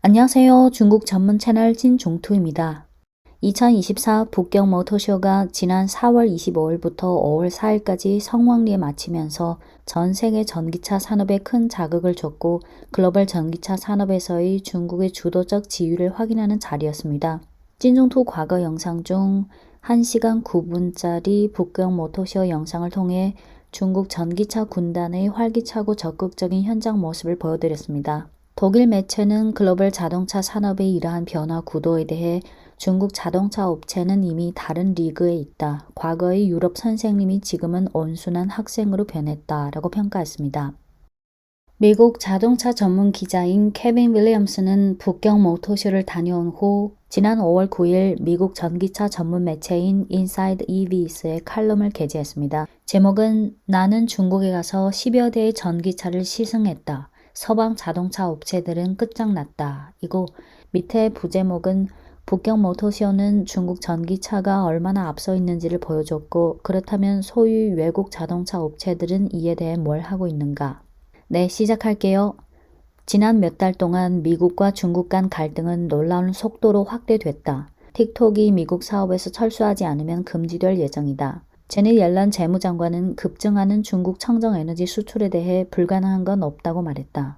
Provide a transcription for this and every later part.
안녕하세요. 중국 전문 채널 진종투입니다. 2024 북경 모터쇼가 지난 4월 25일부터 5월 4일까지 성황리에 마치면서 전 세계 전기차 산업에 큰 자극을 줬고 글로벌 전기차 산업에서의 중국의 주도적 지위를 확인하는 자리였습니다. 진종투 과거 영상 중 1시간 9분짜리 북경 모터쇼 영상을 통해 중국 전기차 군단의 활기차고 적극적인 현장 모습을 보여드렸습니다. 독일 매체는 글로벌 자동차 산업의 이러한 변화 구도에 대해 중국 자동차 업체는 이미 다른 리그에 있다. 과거의 유럽 선생님이 지금은 온순한 학생으로 변했다라고 평가했습니다. 미국 자동차 전문 기자인 케빈 윌리엄스는 북경 모터쇼를 다녀온 후 지난 5월 9일 미국 전기차 전문 매체인 인사이드 EVs의 칼럼을 게재했습니다. 제목은 나는 중국에 가서 10여 대의 전기차를 시승했다. 서방 자동차 업체들은 끝장났다. 이고 밑에 부제목은 북경 모터쇼는 중국 전기차가 얼마나 앞서 있는지를 보여줬고 그렇다면 소유 외국 자동차 업체들은 이에 대해 뭘 하고 있는가? 네, 시작할게요. 지난 몇 달 동안 미국과 중국 간 갈등은 놀라운 속도로 확대됐다. 틱톡이 미국 사업에서 철수하지 않으면 금지될 예정이다. 제닛 옐런 재무장관은 급증하는 중국 청정에너지 수출에 대해 불가능한 건 없다고 말했다.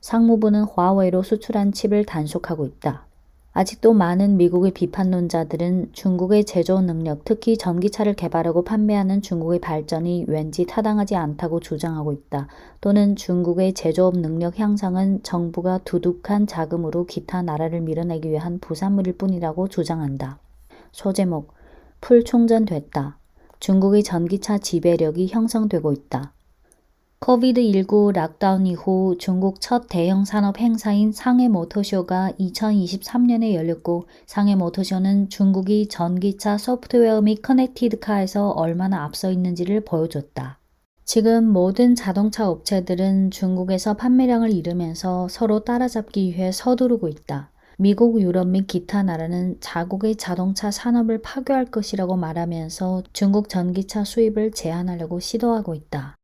상무부는 화웨이로 수출한 칩을 단속하고 있다. 아직도 많은 미국의 비판론자들은 중국의 제조 능력, 특히 전기차를 개발하고 판매하는 중국의 발전이 왠지 타당하지 않다고 주장하고 있다. 또는 중국의 제조업 능력 향상은 정부가 두둑한 자금으로 기타 나라를 밀어내기 위한 부산물일 뿐이라고 주장한다. 소제목, 풀 충전됐다. 중국의 전기차 지배력이 형성되고 있다. 코비드19 락다운 이후 중국 첫 대형 산업 행사인 상해 모터쇼가 2023년에 열렸고 상해 모터쇼는 중국이 전기차 소프트웨어 및 커넥티드카에서 얼마나 앞서 있는지를 보여줬다. 지금 모든 자동차 업체들은 중국에서 판매량을 잃으면서 서로 따라잡기 위해 서두르고 있다. 미국, 유럽 및 기타 나라는 자국의 자동차 산업을 파괴할 것이라고 말하면서 중국 전기차 수입을 제한하려고 시도하고 있다.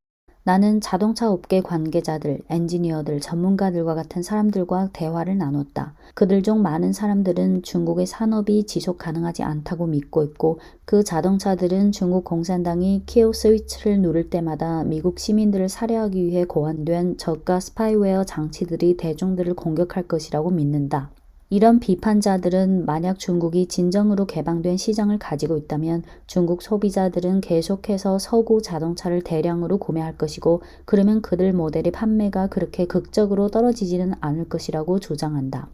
나는 자동차 업계 관계자들, 엔지니어들, 전문가들과 같은 사람들과 대화를 나눴다. 그들 중 많은 사람들은 중국의 산업이 지속 가능하지 않다고 믿고 있고 그 자동차들은 중국 공산당이 키오 스위치를 누를 때마다 미국 시민들을 살해하기 위해 고안된 저가 스파이웨어 장치들이 대중들을 공격할 것이라고 믿는다. 이런 비판자들은 만약 중국이 진정으로 개방된 시장을 가지고 있다면 중국 소비자들은 계속해서 서구 자동차를 대량으로 구매할 것이고 그러면 그들 모델의 판매가 그렇게 극적으로 떨어지지는 않을 것이라고 주장한다.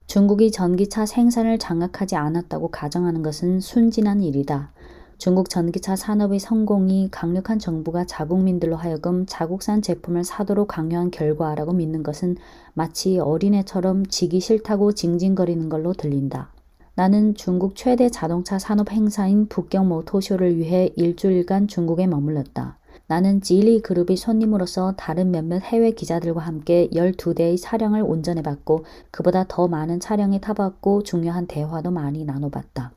중국이 전기차 생산을 장악하지 않았다고 가정하는 것은 순진한 일이다. 중국 전기차 산업의 성공이 강력한 정부가 자국민들로 하여금 자국산 제품을 사도록 강요한 결과라고 믿는 것은 마치 어린애처럼 지기 싫다고 징징거리는 걸로 들린다. 나는 중국 최대 자동차 산업 행사인 북경 모터쇼를 위해 일주일간 중국에 머물렀다. 나는 지리 그룹의 손님으로서 다른 몇몇 해외 기자들과 함께 12대의 차량을 운전해봤고 그보다 더 많은 차량에 타봤고 중요한 대화도 많이 나눠봤다.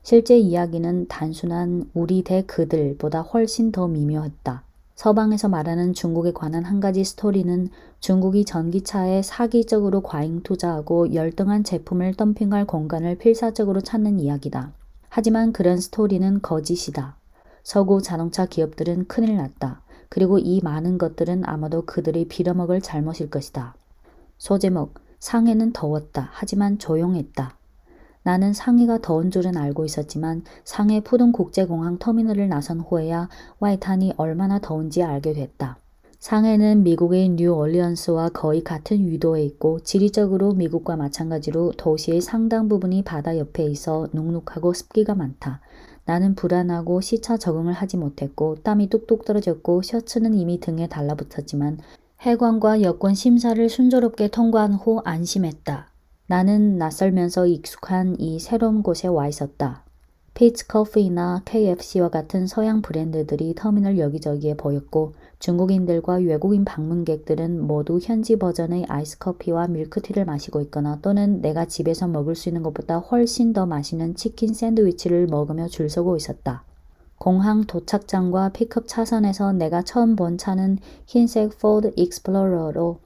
실제 이야기는 단순한 우리 대 그들보다 훨씬 더 미묘했다. 서방에서 말하는 중국에 관한 한 가지 스토리는 중국이 전기차에 사기적으로 과잉 투자하고 열등한 제품을 덤핑할 공간을 필사적으로 찾는 이야기다. 하지만 그런 스토리는 거짓이다. 서구 자동차 기업들은 큰일 났다. 그리고 이 많은 것들은 아마도 그들이 빌어먹을 잘못일 것이다. 소제목, 상해는 더웠다. 하지만 조용했다. 나는 상해가 더운 줄은 알고 있었지만 상해 푸둥국제공항 터미널을 나선 후에야 와이탄이 얼마나 더운지 알게 됐다. 상해는 미국의 뉴올리언스와 거의 같은 위도에 있고 지리적으로 미국과 마찬가지로 도시의 상당 부분이 바다 옆에 있어 눅눅하고 습기가 많다. 나는 불안하고 시차 적응을 하지 못했고 땀이 뚝뚝 떨어졌고 셔츠는 이미 등에 달라붙었지만 해관과 여권 심사를 순조롭게 통과한 후 안심했다. 나는 낯설면서 익숙한 이 새로운 곳에 와 있었다. 피츠 커피나 KFC와 같은 서양 브랜드들이 터미널 여기저기에 보였고 중국인들과 외국인 방문객들은 모두 현지 버전의 아이스커피와 밀크티를 마시고 있거나 또는 내가 집에서 먹을 수 있는 것보다 훨씬 더 맛있는 치킨 샌드위치를 먹으며 줄 서고 있었다. 공항 도착장과 픽업 차선에서 내가 처음 본 차는 흰색 포드 익스플로러로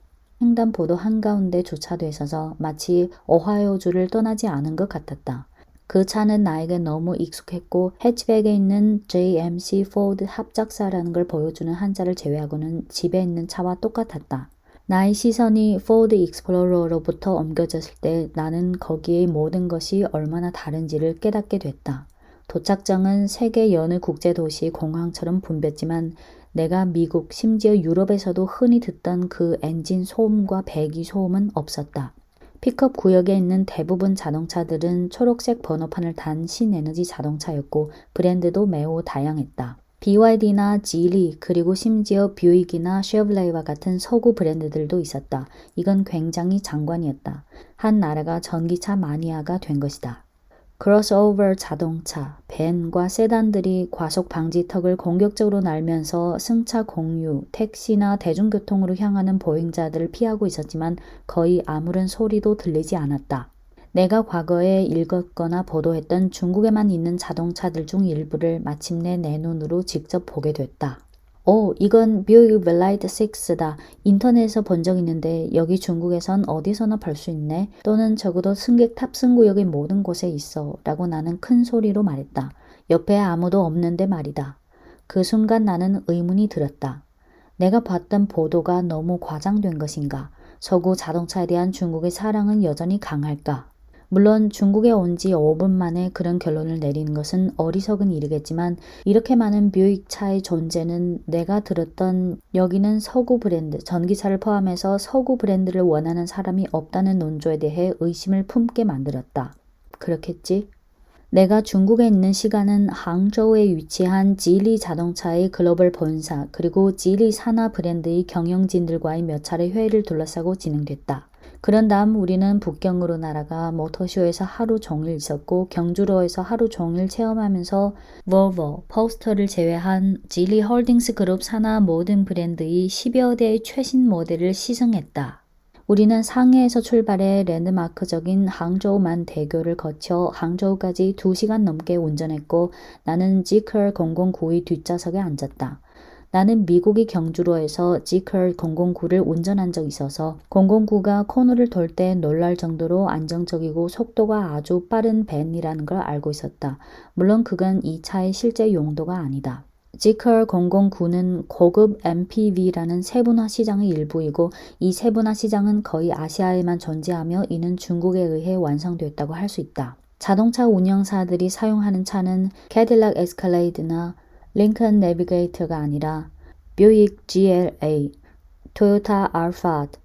횡단보도 한가운데 주차돼 있어서 마치 오하이오주를 떠나지 않은 것 같았다. 그 차는 나에게 너무 익숙했고 해치백에 있는 JMC 포드 합작사라는 걸 보여주는 한자를 제외하고는 집에 있는 차와 똑같았다. 나의 시선이 포드 익스플로러로부터 옮겨졌을 때 나는 거기의 모든 것이 얼마나 다른지를 깨닫게 됐다. 도착장은 세계 여느 국제도시 공항처럼 붐볐지만 내가 미국 심지어 유럽에서도 흔히 듣던 그 엔진 소음과 배기 소음은 없었다. 픽업 구역에 있는 대부분 자동차들은 초록색 번호판을 단 신에너지 자동차였고 브랜드도 매우 다양했다. BYD나 지리 그리고 심지어 뷰익이나 쉐블레이와 같은 서구 브랜드들도 있었다. 이건 굉장히 장관이었다. 한 나라가 전기차 마니아가 된 것이다. 크로스오버 자동차, 밴과 세단들이 과속 방지턱을 공격적으로 날면서 승차 공유, 택시나 대중교통으로 향하는 보행자들을 피하고 있었지만 거의 아무런 소리도 들리지 않았다. 내가 과거에 읽었거나 보도했던 중국에만 있는 자동차들 중 일부를 마침내 내 눈으로 직접 보게 됐다. 이건 뷰익 벨라이트 6다. 인터넷에서 본 적 있는데 여기 중국에선 어디서나 볼 수 있네. 또는 적어도 승객 탑승 구역의 모든 곳에 있어. 라고 나는 큰 소리로 말했다. 옆에 아무도 없는데 말이다. 그 순간 나는 의문이 들었다. 내가 봤던 보도가 너무 과장된 것인가? 서구 자동차에 대한 중국의 사랑은 여전히 강할까? 물론 중국에 온 지 5분 만에 그런 결론을 내리는 것은 어리석은 일이겠지만 이렇게 많은 뷰익 차의 존재는 내가 들었던 여기는 서구 브랜드, 전기차를 포함해서 서구 브랜드를 원하는 사람이 없다는 논조에 대해 의심을 품게 만들었다. 그렇겠지? 내가 중국에 있는 시간은 항저우에 위치한 지리 자동차의 글로벌 본사 그리고 지리 산하 브랜드의 경영진들과의 몇 차례 회의를 둘러싸고 진행됐다. 그런 다음 우리는 북경으로 날아가 모터쇼에서 하루 종일 있었고 경주로에서 하루 종일 체험하면서 볼보, 포스터를 제외한 지리 홀딩스 그룹 산하 모든 브랜드의 10여 대의 최신 모델을 시승했다. 우리는 상해에서 출발해 랜드마크적인 항저우만 대교를 거쳐 항저우까지 2시간 넘게 운전했고 나는 지컬 009의 뒷좌석에 앉았다. 나는 미국의 경주로에서 지컬 009를 운전한 적이 있어서 009가 코너를 돌 때 놀랄 정도로 안정적이고 속도가 아주 빠른 밴이라는 걸 알고 있었다. 물론 그건 이 차의 실제 용도가 아니다. 지컬 009는 고급 MPV라는 세분화 시장의 일부이고 이 세분화 시장은 거의 아시아에만 존재하며 이는 중국에 의해 완성됐다고 할 수 있다. 자동차 운영사들이 사용하는 차는 캐딜락 에스컬레이드나 링컨 내비게이터가 아니라 뷰익 GLA, 토요타 알파드,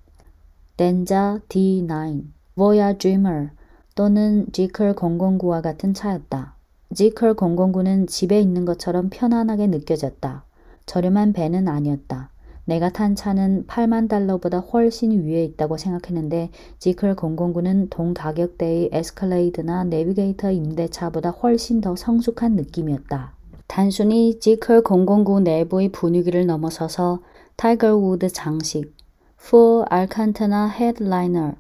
덴자 D9, 보야 드리머 또는 지컬 009와 같은 차였다. 지컬 009는 집에 있는 것처럼 편안하게 느껴졌다. 저렴한 밴은 아니었다. 내가 탄 차는 8만 달러보다 훨씬 위에 있다고 생각했는데 지컬 009는 동 가격대의 에스컬레이드나 내비게이터 임대차보다 훨씬 더 성숙한 느낌이었다. 단순히 지컬 009 내부의 분위기를 넘어서서 타이거 우드 장식, 푸어 알칸타나 헤드라이너,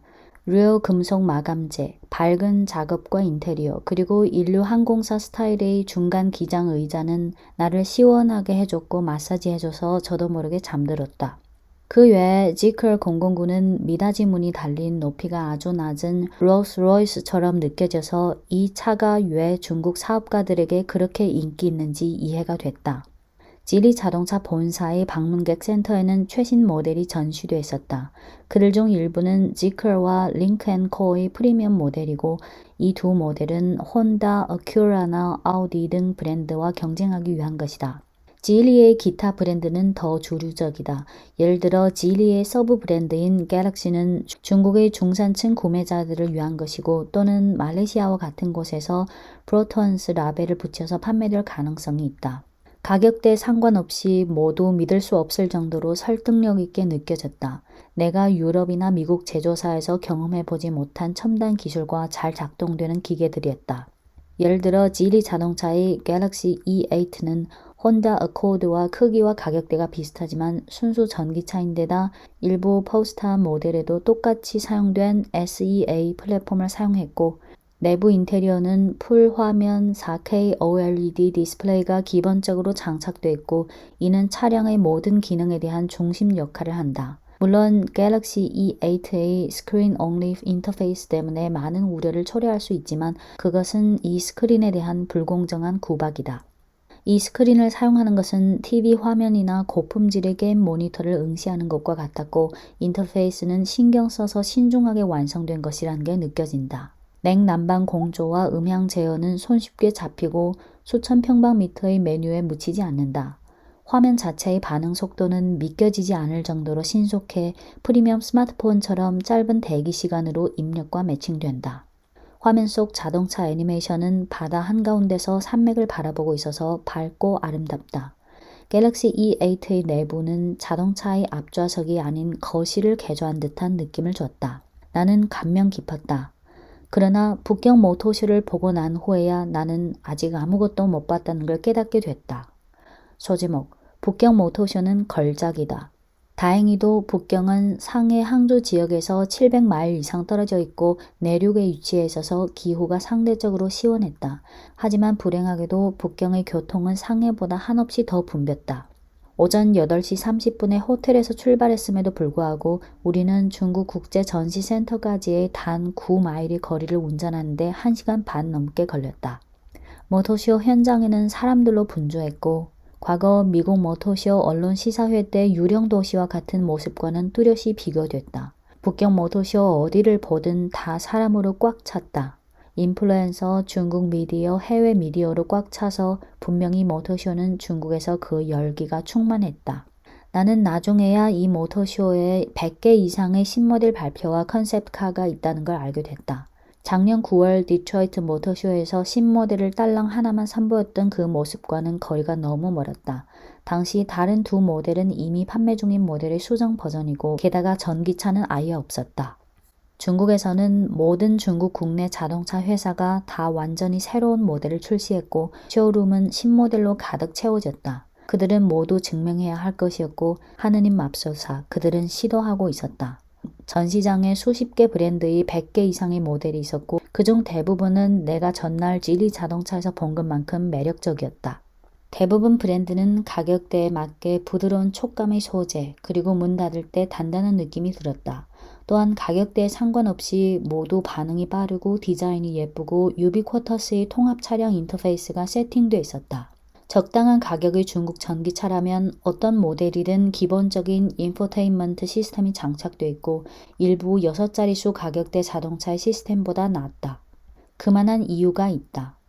리어 금속 마감재, 밝은 작업과 인테리어, 그리고 인류 항공사 스타일의 중간 기장 의자는 나를 시원하게 해줬고 마사지 해줘서 저도 모르게 잠들었다. 그 외에 지컬 009는 미닫이 문이 달린 높이가 아주 낮은 롤스로이스처럼 느껴져서 이 차가 왜 중국 사업가들에게 그렇게 인기 있는지 이해가 됐다. 지리 자동차 본사의 방문객 센터에는 최신 모델이 전시되어 있었다. 그들 중 일부는 지컬과 링크앤코의 프리미엄 모델이고 이 두 모델은 혼다, 어큐라나 아우디 등 브랜드와 경쟁하기 위한 것이다. 지리의 기타 브랜드는 더 주류적이다. 예를 들어 지리의 서브 브랜드인 갤럭시는 중국의 중산층 구매자들을 위한 것이고 또는 말레이시아와 같은 곳에서 프로톤스 라벨을 붙여서 판매될 가능성이 있다. 가격대 상관없이 모두 믿을 수 없을 정도로 설득력 있게 느껴졌다. 내가 유럽이나 미국 제조사에서 경험해보지 못한 첨단 기술과 잘 작동되는 기계들이었다. 예를 들어 지리 자동차의 갤럭시 E8는 혼다 어코드와 크기와 가격대가 비슷하지만 순수 전기차인데다 일부 포스타 모델에도 똑같이 사용된 SEA 플랫폼을 사용했고 내부 인테리어는 풀 화면 4K OLED 디스플레이가 기본적으로 장착되어 있고 이는 차량의 모든 기능에 대한 중심 역할을 한다. 물론 갤럭시 E8의 스크린 only 인터페이스 때문에 많은 우려를 초래할 수 있지만 그것은 이 스크린에 대한 불공정한 구박이다. 이 스크린을 사용하는 것은 TV 화면이나 고품질의 게임 모니터를 응시하는 것과 같았고 인터페이스는 신경 써서 신중하게 완성된 것이라는 게 느껴진다. 냉난방 공조와 음향 제어는 손쉽게 잡히고 수천 평방미터의 메뉴에 묻히지 않는다. 화면 자체의 반응 속도는 믿겨지지 않을 정도로 신속해 프리미엄 스마트폰처럼 짧은 대기 시간으로 입력과 매칭된다. 화면 속 자동차 애니메이션은 바다 한가운데서 산맥을 바라보고 있어서 밝고 아름답다. 갤럭시 E8의 내부는 자동차의 앞좌석이 아닌 거실을 개조한 듯한 느낌을 줬다. 나는 감명 깊었다. 그러나 북경 모터쇼를 보고 난 후에야 나는 아직 아무것도 못 봤다는 걸 깨닫게 됐다. 소제목, 북경 모터쇼는 걸작이다. 다행히도 북경은 상해 항저 지역에서 700마일 이상 떨어져 있고 내륙에 위치해 있어서 기후가 상대적으로 시원했다. 하지만 불행하게도 북경의 교통은 상해보다 한없이 더 붐볐다. 오전 8시 30분에 호텔에서 출발했음에도 불구하고 우리는 중국 국제전시센터까지의 단 9마일의 거리를 운전하는데 1시간 반 넘게 걸렸다. 모터쇼 현장에는 사람들로 분주했고 과거 미국 모터쇼 언론 시사회 때 유령 도시와 같은 모습과는 뚜렷이 비교됐다. 북경 모터쇼 어디를 보든 다 사람으로 꽉 찼다. 인플루엔서, 중국 미디어, 해외 미디어로 꽉 차서 분명히 모터쇼는 중국에서 그 열기가 충만했다. 나는 나중에야 이 모터쇼에 100개 이상의 신모델 발표와 컨셉카가 있다는 걸 알게 됐다. 작년 9월 디트로이트 모터쇼에서 신모델을 딸랑 하나만 선보였던 그 모습과는 거리가 너무 멀었다. 당시 다른 두 모델은 이미 판매 중인 모델의 수정 버전이고 게다가 전기차는 아예 없었다. 중국에서는 모든 중국 국내 자동차 회사가 다 완전히 새로운 모델을 출시했고 쇼룸은 신모델로 가득 채워졌다. 그들은 모두 증명해야 할 것이었고 하느님 맙소사 그들은 시도하고 있었다. 전시장에 수십 개 브랜드의 100개 이상의 모델이 있었고 그중 대부분은 내가 전날 지리 자동차에서 본 것만큼 매력적이었다. 대부분 브랜드는 가격대에 맞게 부드러운 촉감의 소재 그리고 문 닫을 때 단단한 느낌이 들었다. 또한 가격대에 상관없이 모두 반응이 빠르고 디자인이 예쁘고 유비쿼터스의 통합 차량 인터페이스가 세팅되어 있었다. 적당한 가격의 중국 전기차라면 어떤 모델이든 기본적인 인포테인먼트 시스템이 장착되어 있고 일부 6자릿수 가격대 자동차의 시스템보다 낫다. 그만한 이유가 있다.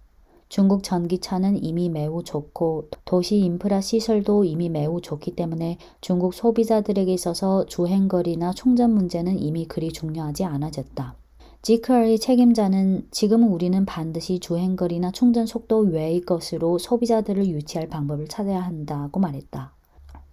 중국 전기차는 이미 매우 좋고 도시 인프라 시설도 이미 매우 좋기 때문에 중국 소비자들에게 있어서 주행거리나 충전 문제는 이미 그리 중요하지 않아졌다. 지크의 책임자는 지금 우리는 반드시 주행거리나 충전 속도 외의 것으로 소비자들을 유치할 방법을 찾아야 한다고 말했다.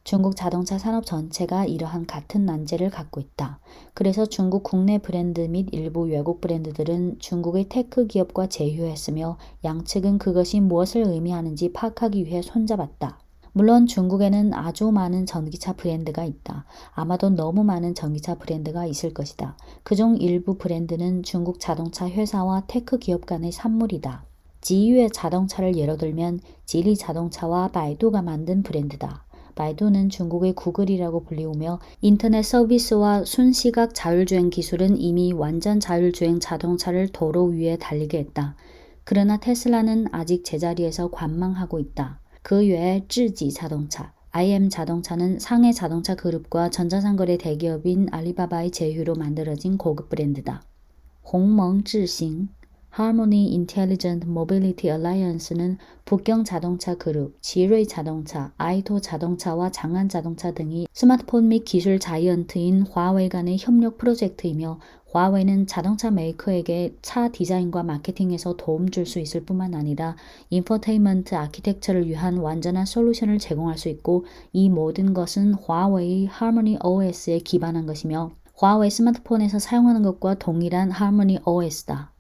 중국 자동차 산업 전체가 이러한 같은 난제를 갖고 있다. 그래서 중국 국내 브랜드 및 일부 외국 브랜드들은 중국의 테크 기업과 제휴했으며 양측은 그것이 무엇을 의미하는지 파악하기 위해 손잡았다. 물론 중국에는 아주 많은 전기차 브랜드가 있다. 아마도 너무 많은 전기차 브랜드가 있을 것이다. 그중 일부 브랜드는 중국 자동차 회사와 테크 기업 간의 산물이다. 지유의 자동차를 예로 들면 지리 자동차와 바이두가 만든 브랜드다. 바이두는 중국의 구글이라고 불리우며 인터넷 서비스와 순시각 자율주행 기술은 이미 완전 자율주행 자동차를 도로 위에 달리게 했다. 그러나 테슬라는 아직 제자리에서 관망하고 있다. 그 외에 쯔지 자동차, IM 자동차는 상해 자동차 그룹과 전자상거래 대기업인 알리바바의 제휴로 만들어진 고급 브랜드다. 홍멍智行, Harmony Intelligent Mobility Alliance는 북경 자동차 그룹, 지뢰 자동차, 아이토 자동차와 장안 자동차 등이 스마트폰 및 기술 자이언트인 화웨이 간의 협력 프로젝트이며 화웨이는 자동차 메이커에게 차 디자인과 마케팅에서 도움 줄 수 있을 뿐만 아니라 인포테인먼트 아키텍처를 위한 완전한 솔루션을 제공할 수 있고 이 모든 것은 화웨이 Harmony OS에 기반한 것이며 화웨이 스마트폰에서 사용하는 것과 동일한 Harmony OS다.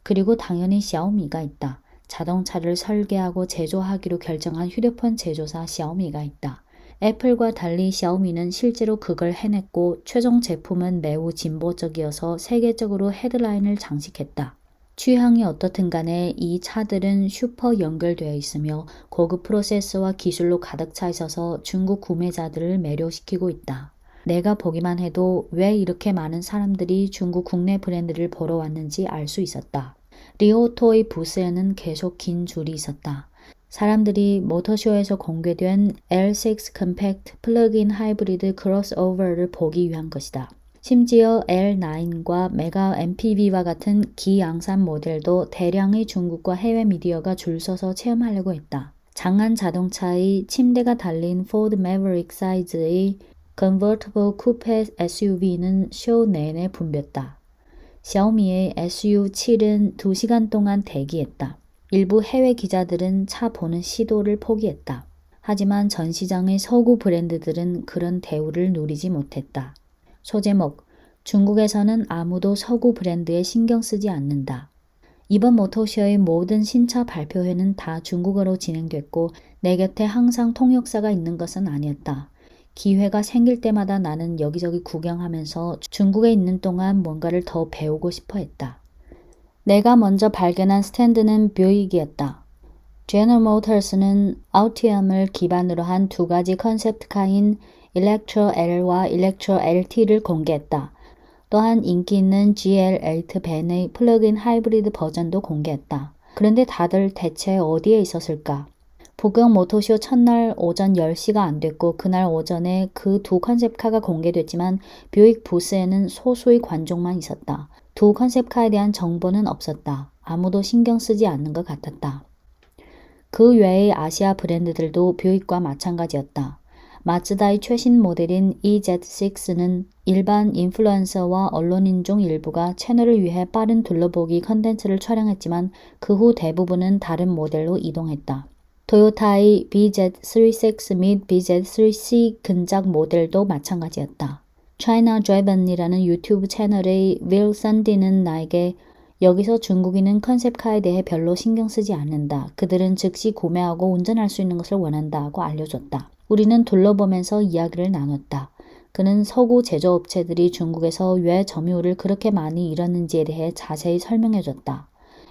그리고 당연히 샤오미가 있다. 자동차를 설계하고 제조하기로 결정한 휴대폰 제조사 샤오미가 있다. 애플과 달리 샤오미는 실제로 그걸 해냈고 최종 제품은 매우 진보적이어서 세계적으로 헤드라인을 장식했다. 취향이 어떻든 간에 이 차들은 슈퍼 연결되어 있으며 고급 프로세서와 기술로 가득 차 있어서 중국 구매자들을 매료시키고 있다. 내가 보기만 해도 왜 이렇게 많은 사람들이 중국 국내 브랜드를 보러 왔는지 알 수 있었다. 리오토의 부스에는 계속 긴 줄이 있었다. 사람들이 모터쇼에서 공개된 L6 컴팩트 플러그인 하이브리드 크로스오버를 보기 위한 것이다. 심지어 L9과 메가 MPV와 같은 기양산 모델도 대량의 중국과 해외 미디어가 줄 서서 체험하려고 했다. 장안 자동차의 침대가 달린 포드 매버릭 사이즈의 컨버티블 쿠페 SUV는 쇼 내내 붐볐다. 샤오미의 SU7은 2시간 동안 대기했다. 일부 해외 기자들은 차 보는 시도를 포기했다. 하지만 전시장의 서구 브랜드들은 그런 대우를 누리지 못했다. 소제목, 중국에서는 아무도 서구 브랜드에 신경 쓰지 않는다. 이번 모터쇼의 모든 신차 발표회는 다 중국어로 진행됐고 내 곁에 항상 통역사가 있는 것은 아니었다. 기회가 생길 때마다 나는 여기저기 구경하면서 중국에 있는 동안 뭔가를 더 배우고 싶어 했다. 내가 먼저 발견한 스탠드는 뷰익이었다. 제너럴 모터스는 아우티엄을 기반으로 한 두 가지 컨셉트카인 일렉트로 L와 일렉트로 LT를 공개했다. 또한 인기 있는 GL8 벤의 플러그인 하이브리드 버전도 공개했다. 그런데 다들 대체 어디에 있었을까? 북경 모터쇼 첫날 오전 10시가 안 됐고 그날 오전에 그 두 컨셉카가 공개됐지만 뷰익 부스에는 소수의 관중만 있었다. 두 컨셉카에 대한 정보는 없었다. 아무도 신경 쓰지 않는 것 같았다. 그 외의 아시아 브랜드들도 뷰익과 마찬가지였다. 마츠다의 최신 모델인 EZ6는 일반 인플루언서와 언론인 중 일부가 채널을 위해 빠른 둘러보기 컨텐츠를 촬영했지만 그 후 대부분은 다른 모델로 이동했다. 토요타의 BZ36 및 BZ3C 근작 모델도 마찬가지였다. China Driven이라는 유튜브 채널의 윌 산디는 나에게 여기서 중국인은 컨셉카에 대해 별로 신경 쓰지 않는다. 그들은 즉시 구매하고 운전할 수 있는 것을 원한다고 알려줬다. 우리는 둘러보면서 이야기를 나눴다. 그는 서구 제조업체들이 중국에서 왜 점유율을 그렇게 많이 잃었는지에 대해 자세히 설명해줬다.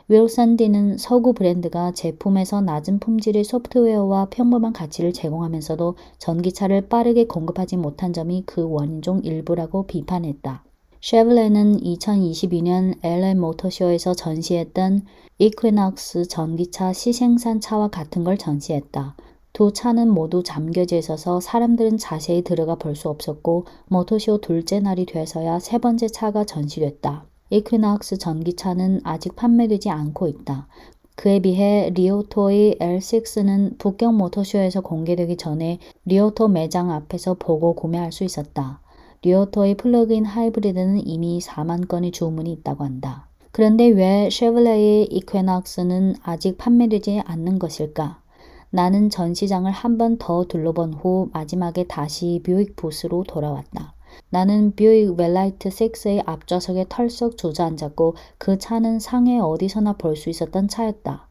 윌 산디는 서구 브랜드가 제품에서 낮은 품질의 소프트웨어와 평범한 가치를 제공하면서도 전기차를 빠르게 공급하지 못한 점이 그 원인 중 일부라고 비판했다. 쉐블레는 2022년 LA 모터쇼에서 전시했던 이퀴낙스 전기차 시생산차와 같은 걸 전시했다. 두 차는 모두 잠겨져 있어서 사람들은 자세히 들어가 볼 수 없었고 모터쇼 둘째 날이 돼서야 세 번째 차가 전시됐다. 이퀴낙스 전기차는 아직 판매되지 않고 있다. 그에 비해 리오토의 L6는 북경 모터쇼에서 공개되기 전에 리오토 매장 앞에서 보고 구매할 수 있었다. 리오토의 플러그인 하이브리드는 이미 4만 건의 주문이 있다고 한다. 그런데 왜 쉐블레의 이퀴낙스는 아직 판매되지 않는 것일까? 나는 전시장을 한 번 더 둘러본 후 마지막에 다시 뷰익 부스로 돌아왔다. 나는 뷰익 웰라이트 6의 앞좌석에 털썩 주저앉았고 그 차는 상해 어디서나 볼 수 있었던 차였다.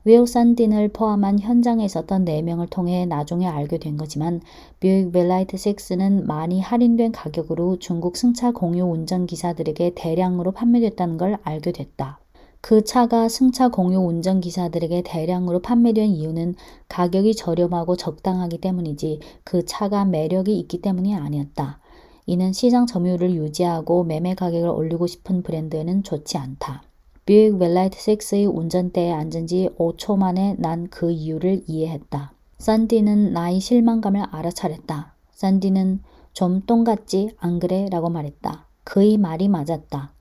윌 산딘을 포함한 현장에 있었던 4명을 통해 나중에 알게 된 거지만 뷰익 웰라이트 6는 많이 할인된 가격으로 중국 승차 공유 운전기사들에게 대량으로 판매됐다는 걸 알게 됐다. 그 차가 승차 공유 운전기사들에게 대량으로 판매된 이유는 가격이 저렴하고 적당하기 때문이지 그 차가 매력이 있기 때문이 아니었다. 이는 시장 점유율을 유지하고 매매 가격을 올리고 싶은 브랜드에는 좋지 않다. 뷰익 웰라이트 6의 운전대에 앉은 지 5초 만에 난 그 이유를 이해했다. 산디는 나의 실망감을 알아차렸다. 산디는 좀 똥같지 안 그래? 라고 말했다. 그의 말이 맞았다.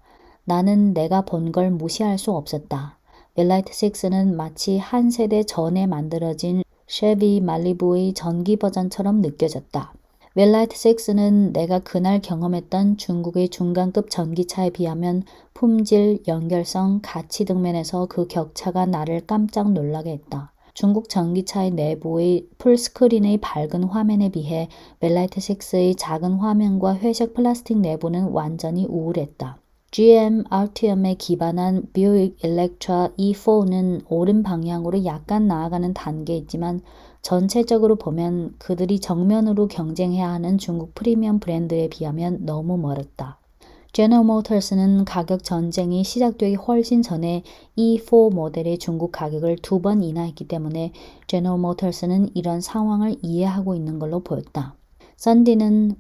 나는 내가 본 걸 무시할 수 없었다. 웰라이트 6는 마치 한 세대 전에 만들어진 쉐비 말리부의 전기 버전처럼 느껴졌다. 웰라이트 6는 내가 그날 경험했던 중국의 중간급 전기차에 비하면 품질, 연결성, 가치 등면에서 그 격차가 나를 깜짝 놀라게 했다. 중국 전기차의 내부의 풀스크린의 밝은 화면에 비해 웰라이트 6의 작은 화면과 회색 플라스틱 내부는 완전히 우울했다. GM RTM에 기반한 뷰익 일렉트라 E4는 옳은 방향으로 약간 나아가는 단계에 있지만 전체적으로 보면 그들이 정면으로 경쟁해야 하는 중국 프리미엄 브랜드에 비하면 너무 멀었다. 제너럴 모터스는 가격 전쟁이 시작되기 훨씬 전에 E4 모델의 중국 가격을 2번 인하했기 때문에 제너럴 모터스는 이런 상황을 이해하고 있는 걸로 보였다. 산디는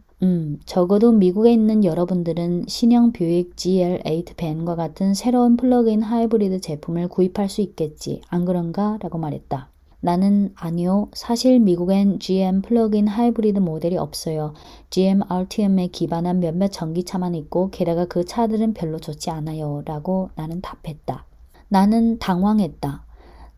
적어도 미국에 있는 여러분들은 신형 뷰익 GL8 벤과 같은 새로운 플러그인 하이브리드 제품을 구입할 수 있겠지, 안 그런가? 라고 말했다. 나는 아니요. 사실 미국엔 GM 플러그인 하이브리드 모델이 없어요. GM RTM에 기반한 몇몇 전기차만 있고 게다가 그 차들은 별로 좋지 않아요. 라고 나는 답했다. 나는 당황했다.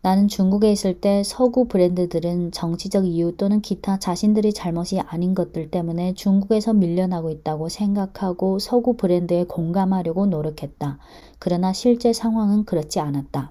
나는 중국에 있을 때 서구 브랜드들은 정치적 이유 또는 기타 자신들의 잘못이 아닌 것들 때문에 중국에서 밀려나고 있다고 생각하고 서구 브랜드에 공감하려고 노력했다. 그러나 실제 상황은 그렇지 않았다.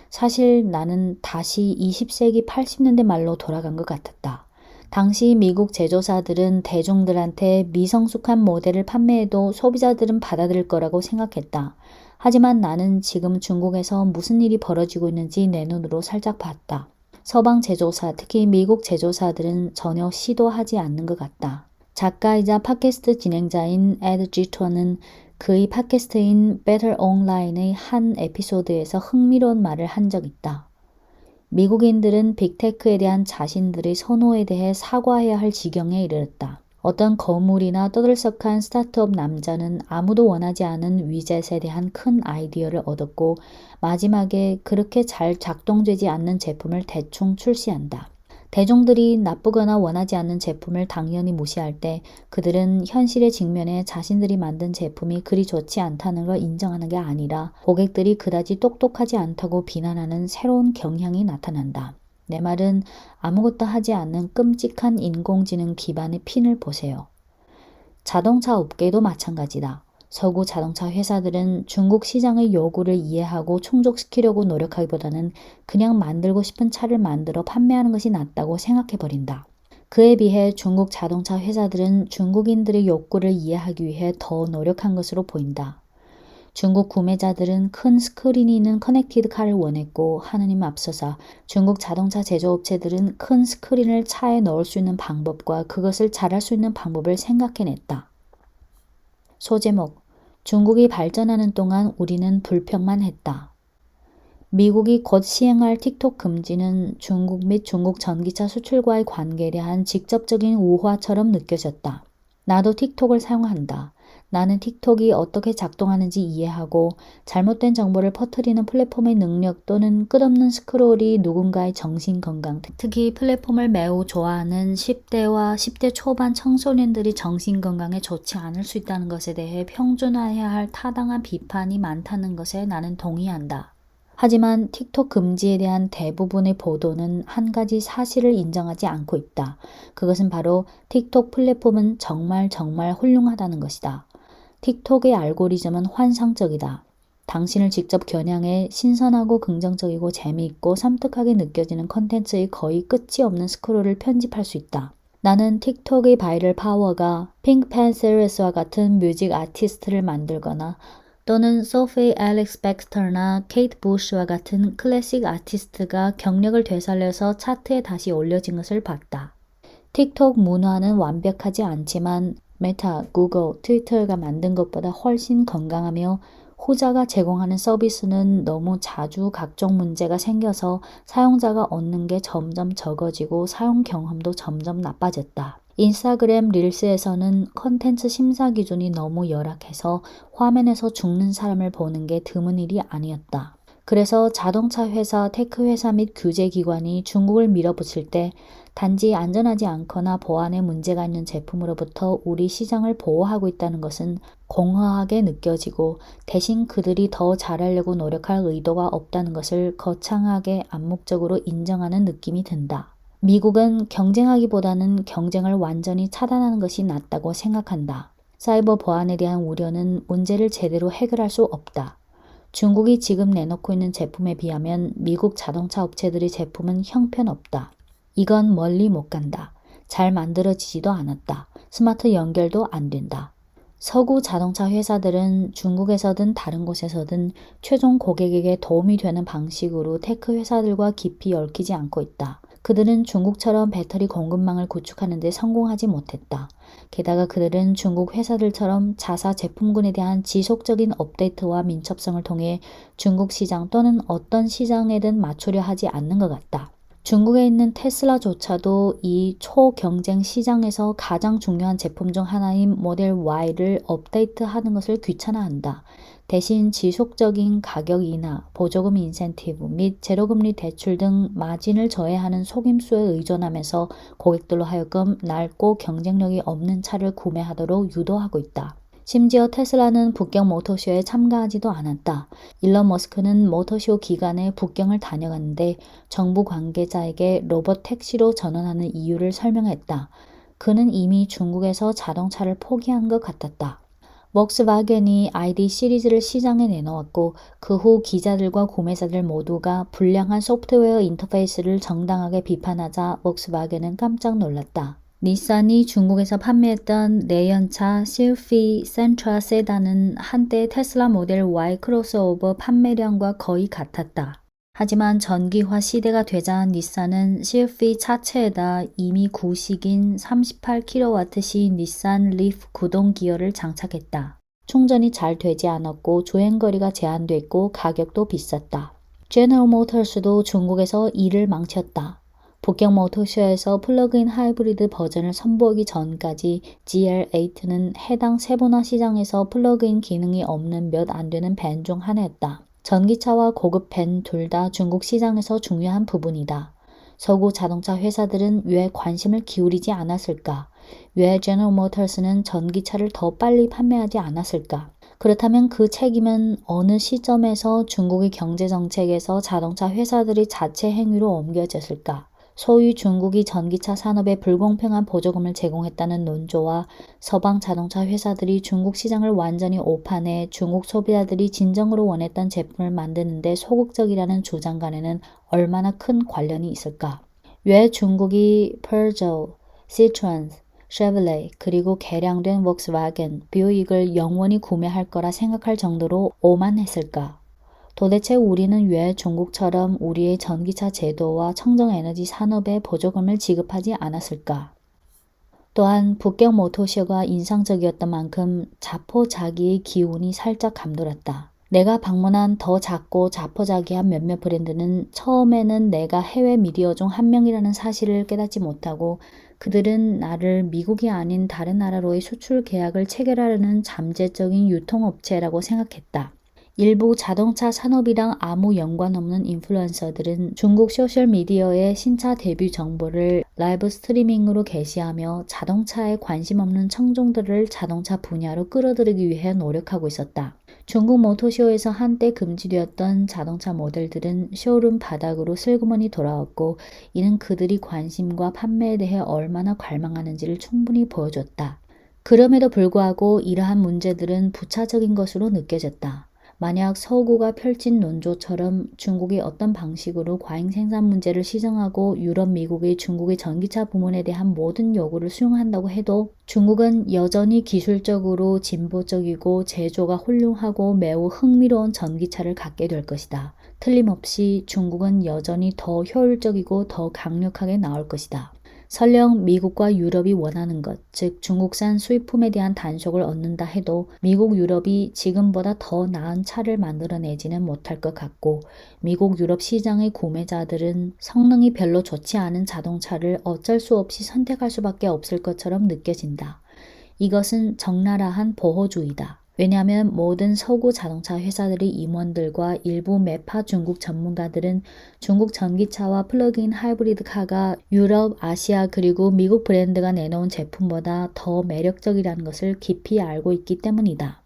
사실 나는 다시 20세기 80년대 말로 돌아간 것 같았다. 당시 미국 제조사들은 대중들한테 미성숙한 모델을 판매해도 소비자들은 받아들일 거라고 생각했다. 하지만 나는 지금 중국에서 무슨 일이 벌어지고 있는지 내 눈으로 살짝 봤다. 서방 제조사, 특히 미국 제조사들은 전혀 시도하지 않는 것 같다. 작가이자 팟캐스트 진행자인 에드 지터는 그의 팟캐스트인 Better Online의 한 에피소드에서 흥미로운 말을 한 적 있다. 미국인들은 빅테크에 대한 자신들의 선호에 대해 사과해야 할 지경에 이르렀다. 어떤 거물이나 떠들썩한 스타트업 남자는 아무도 원하지 않은 위젯에 대한 큰 아이디어를 얻었고 마지막에 그렇게 잘 작동되지 않는 제품을 대충 출시한다. 대중들이 나쁘거나 원하지 않는 제품을 당연히 무시할 때 그들은 현실의 직면에 자신들이 만든 제품이 그리 좋지 않다는 걸 인정하는 게 아니라 고객들이 그다지 똑똑하지 않다고 비난하는 새로운 경향이 나타난다. 내 말은 아무것도 하지 않는 끔찍한 인공지능 기반의 핀을 보세요. 자동차 업계도 마찬가지다. 서구 자동차 회사들은 중국 시장의 요구를 이해하고 충족시키려고 노력하기보다는 그냥 만들고 싶은 차를 만들어 판매하는 것이 낫다고 생각해버린다. 그에 비해 중국 자동차 회사들은 중국인들의 욕구를 이해하기 위해 더 노력한 것으로 보인다. 중국 구매자들은 큰 스크린이 있는 커넥티드 카를 원했고 하느님 앞서서 중국 자동차 제조업체들은 큰 스크린을 차에 넣을 수 있는 방법과 그것을 잘할 수 있는 방법을 생각해냈다. 소제목, 중국이 발전하는 동안 우리는 불평만 했다. 미국이 곧 시행할 틱톡 금지는 중국 및 중국 전기차 수출과의 관계에 대한 직접적인 우화처럼 느껴졌다. 나도 틱톡을 사용한다. 나는 틱톡이 어떻게 작동하는지 이해하고 잘못된 정보를 퍼뜨리는 플랫폼의 능력 또는 끝없는 스크롤이 누군가의 정신건강, 특히 플랫폼을 매우 좋아하는 10대와 10대 초반 청소년들이 정신건강에 좋지 않을 수 있다는 것에 대해 평준화해야 할 타당한 비판이 많다는 것에 나는 동의한다. 하지만 틱톡 금지에 대한 대부분의 보도는 한 가지 사실을 인정하지 않고 있다. 그것은 바로 틱톡 플랫폼은 정말 훌륭하다는 것이다. 틱톡의 알고리즘은 환상적이다. 당신을 직접 겨냥해 신선하고 긍정적이고 재미있고 섬뜩하게 느껴지는 컨텐츠의 거의 끝이 없는 스크롤을 편집할 수 있다. 나는 틱톡의 바이럴 파워가 핑크팬서스와 같은 뮤직 아티스트를 만들거나 또는 소피 앨리스 백스터나 케이트 부시와 같은 클래식 아티스트가 경력을 되살려서 차트에 다시 올려진 것을 봤다. 틱톡 문화는 완벽하지 않지만 메타, 구글, 트위터가 만든 것보다 훨씬 건강하며 후자가 제공하는 서비스는 너무 자주 각종 문제가 생겨서 사용자가 얻는 게 점점 적어지고 사용 경험도 점점 나빠졌다. 인스타그램 릴스에서는 컨텐츠 심사 기준이 너무 열악해서 화면에서 죽는 사람을 보는 게 드문 일이 아니었다. 그래서 자동차 회사, 테크 회사 및 규제 기관이 중국을 밀어붙일 때 단지 안전하지 않거나 보안에 문제가 있는 제품으로부터 우리 시장을 보호하고 있다는 것은 공허하게 느껴지고 대신 그들이 더 잘하려고 노력할 의도가 없다는 것을 거창하게 암묵적으로 인정하는 느낌이 든다. 미국은 경쟁하기보다는 경쟁을 완전히 차단하는 것이 낫다고 생각한다. 사이버 보안에 대한 우려는 문제를 제대로 해결할 수 없다. 중국이 지금 내놓고 있는 제품에 비하면 미국 자동차 업체들의 제품은 형편없다. 이건 멀리 못 간다. 잘 만들어지지도 않았다. 스마트 연결도 안 된다. 서구 자동차 회사들은 중국에서든 다른 곳에서든 최종 고객에게 도움이 되는 방식으로 테크 회사들과 깊이 얽히지 않고 있다. 그들은 중국처럼 배터리 공급망을 구축하는 데 성공하지 못했다. 게다가 그들은 중국 회사들처럼 자사 제품군에 대한 지속적인 업데이트와 민첩성을 통해 중국 시장 또는 어떤 시장에든 맞추려 하지 않는 것 같다. 중국에 있는 테슬라조차도 이 초경쟁 시장에서 가장 중요한 제품 중 하나인 모델 Y를 업데이트하는 것을 귀찮아한다. 대신 지속적인 가격 인하, 보조금 인센티브 및 제로금리 대출 등 마진을 저해하는 속임수에 의존하면서 고객들로 하여금 낮고 경쟁력이 없는 차를 구매하도록 유도하고 있다. 심지어 테슬라는 북경 모터쇼에 참가하지도 않았다. 일론 머스크는 모터쇼 기간에 북경을 다녀갔는데 정부 관계자에게 로봇 택시로 전환하는 이유를 설명했다. 그는 이미 중국에서 자동차를 포기한 것 같았다. volkswagen이 ID 시리즈를 시장에 내놓았고 그 후 기자들과 구매자들 모두가 불량한 소프트웨어 인터페이스를 정당하게 비판하자 volkswagen은 깜짝 놀랐다. 닛산이 중국에서 판매했던 내연차 실피 센트라 세단은 한때 테슬라 모델 Y 크로스오버 판매량과 거의 같았다. 하지만 전기화 시대가 되자 닛산은 실피 차체에다 이미 구식인 38kW시 닛산 리프 구동 기어를 장착했다. 충전이 잘 되지 않았고 주행거리가 제한됐고 가격도 비쌌다. 제너럴 모터스도 중국에서 이를 망쳤다. 북경 모터쇼에서 플러그인 하이브리드 버전을 선보이기 전까지 GL8는 해당 세분화 시장에서 플러그인 기능이 없는 몇 안 되는 밴 중 하나였다. 전기차와 고급 밴 둘 다 중국 시장에서 중요한 부분이다. 서구 자동차 회사들은 왜 관심을 기울이지 않았을까? 왜 제너럴 모터스는 전기차를 더 빨리 판매하지 않았을까? 그렇다면 그 책임은 어느 시점에서 중국의 경제정책에서 자동차 회사들의 자체 행위로 옮겨졌을까? 소위 중국이 전기차 산업에 불공평한 보조금을 제공했다는 논조와 서방 자동차 회사들이 중국 시장을 완전히 오판해 중국 소비자들이 진정으로 원했던 제품을 만드는 데 소극적이라는 주장 간에는 얼마나 큰 관련이 있을까? 왜 중국이 Peugeot, Citroën, 쉐블레 그리고 개량된 volkswagen, 뷰익을 영원히 구매할 거라 생각할 정도로 오만했을까? 도대체 우리는 왜 중국처럼 우리의 전기차 제도와 청정에너지 산업에 보조금을 지급하지 않았을까? 또한 북경 모터쇼가 인상적이었던 만큼 자포자기의 기운이 살짝 감돌았다. 내가 방문한 더 작고 자포자기한 몇몇 브랜드는 처음에는 내가 해외 미디어 중 한 명이라는 사실을 깨닫지 못하고 그들은 나를 미국이 아닌 다른 나라로의 수출 계약을 체결하려는 잠재적인 유통업체라고 생각했다. 일부 자동차 산업이랑 아무 연관 없는 인플루언서들은 중국 소셜미디어에 신차 데뷔 정보를 라이브 스트리밍으로 게시하며 자동차에 관심 없는 청중들을 자동차 분야로 끌어들이기 위해 노력하고 있었다. 중국 모터쇼에서 한때 금지되었던 자동차 모델들은 쇼룸 바닥으로 슬그머니 돌아왔고 이는 그들이 관심과 판매에 대해 얼마나 갈망하는지를 충분히 보여줬다. 그럼에도 불구하고 이러한 문제들은 부차적인 것으로 느껴졌다. 만약 서구가 펼친 논조처럼 중국이 어떤 방식으로 과잉 생산 문제를 시정하고 유럽, 미국이 중국의 전기차 부문에 대한 모든 요구를 수용한다고 해도 중국은 여전히 기술적으로 진보적이고 제조가 훌륭하고 매우 흥미로운 전기차를 갖게 될 것이다. 틀림없이 중국은 여전히 더 효율적이고 더 강력하게 나올 것이다. 설령 미국과 유럽이 원하는 것, 즉 중국산 수입품에 대한 단속을 얻는다 해도 미국, 유럽이 지금보다 더 나은 차를 만들어내지는 못할 것 같고 미국, 유럽 시장의 구매자들은 성능이 별로 좋지 않은 자동차를 어쩔 수 없이 선택할 수밖에 없을 것처럼 느껴진다. 이것은 적나라한 보호주의다. 왜냐하면 모든 서구 자동차 회사들의 임원들과 일부 매파 중국 전문가들은 중국 전기차와 플러그인 하이브리드 카가 유럽, 아시아 그리고 미국 브랜드가 내놓은 제품보다 더 매력적이라는 것을 깊이 알고 있기 때문이다.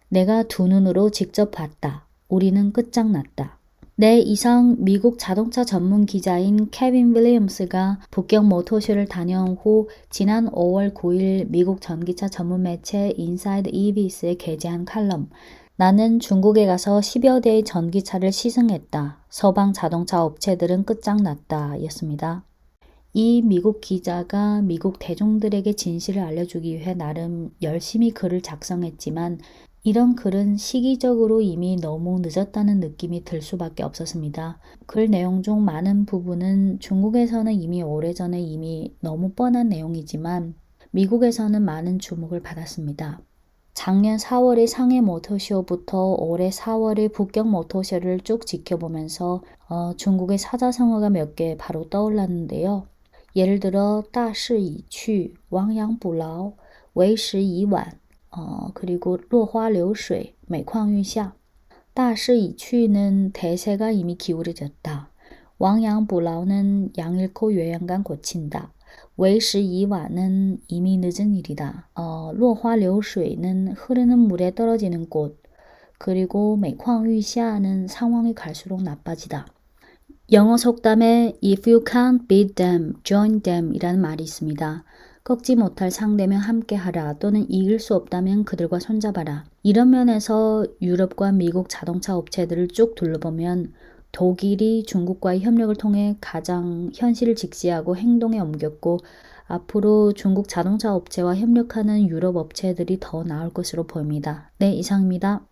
내가 두 눈으로 직접 봤다. 우리는 끝장났다. 내 이상 미국 자동차 전문 기자인 케빈 윌리엄스가 북경 모터쇼를 다녀온 후 지난 5월 9일 미국 전기차 전문 매체 인사이드 EVs에 게재한 칼럼 나는 중국에 가서 10여 대의 전기차를 시승했다. 서방 자동차 업체들은 끝장났다 였습니다. 이 미국 기자가 미국 대중들에게 진실을 알려주기 위해 나름 열심히 글을 작성했지만 이런 글은 시기적으로 이미 너무 늦었다는 느낌이 들 수밖에 없었습니다. 글 내용 중 많은 부분은 중국에서는 이미 오래전에 이미 너무 뻔한 내용이지만 미국에서는 많은 주목을 받았습니다. 작년 4월의 상해 모터쇼부터 올해 4월의 북경 모터쇼를 쭉 지켜보면서 중국의 사자성어가 몇 개 바로 떠올랐는데요. 예를 들어 大势已去, 亡羊补牢, 为时已晚, 그리고 落花流水, 每况愈下. 大势已去는 대세가 이미 기울어졌다. 亡羊补牢는 양 잃고 요양간 고친다. 为时已晚는 이미 늦은 일이다. 落花流水는 흐르는 물에 떨어지는 꽃. 그리고 每况愈下는 상황이 갈수록 나빠지다. 영어 속담에 If you can't beat them, join them 이라는 말이 있습니다. 꺾지 못할 상대면 함께하라 또는 이길 수 없다면 그들과 손잡아라. 이런 면에서 유럽과 미국 자동차 업체들을 쭉 둘러보면 독일이 중국과의 협력을 통해 가장 현실을 직시하고 행동에 옮겼고 앞으로 중국 자동차 업체와 협력하는 유럽 업체들이 더 나올 것으로 보입니다. 네, 이상입니다.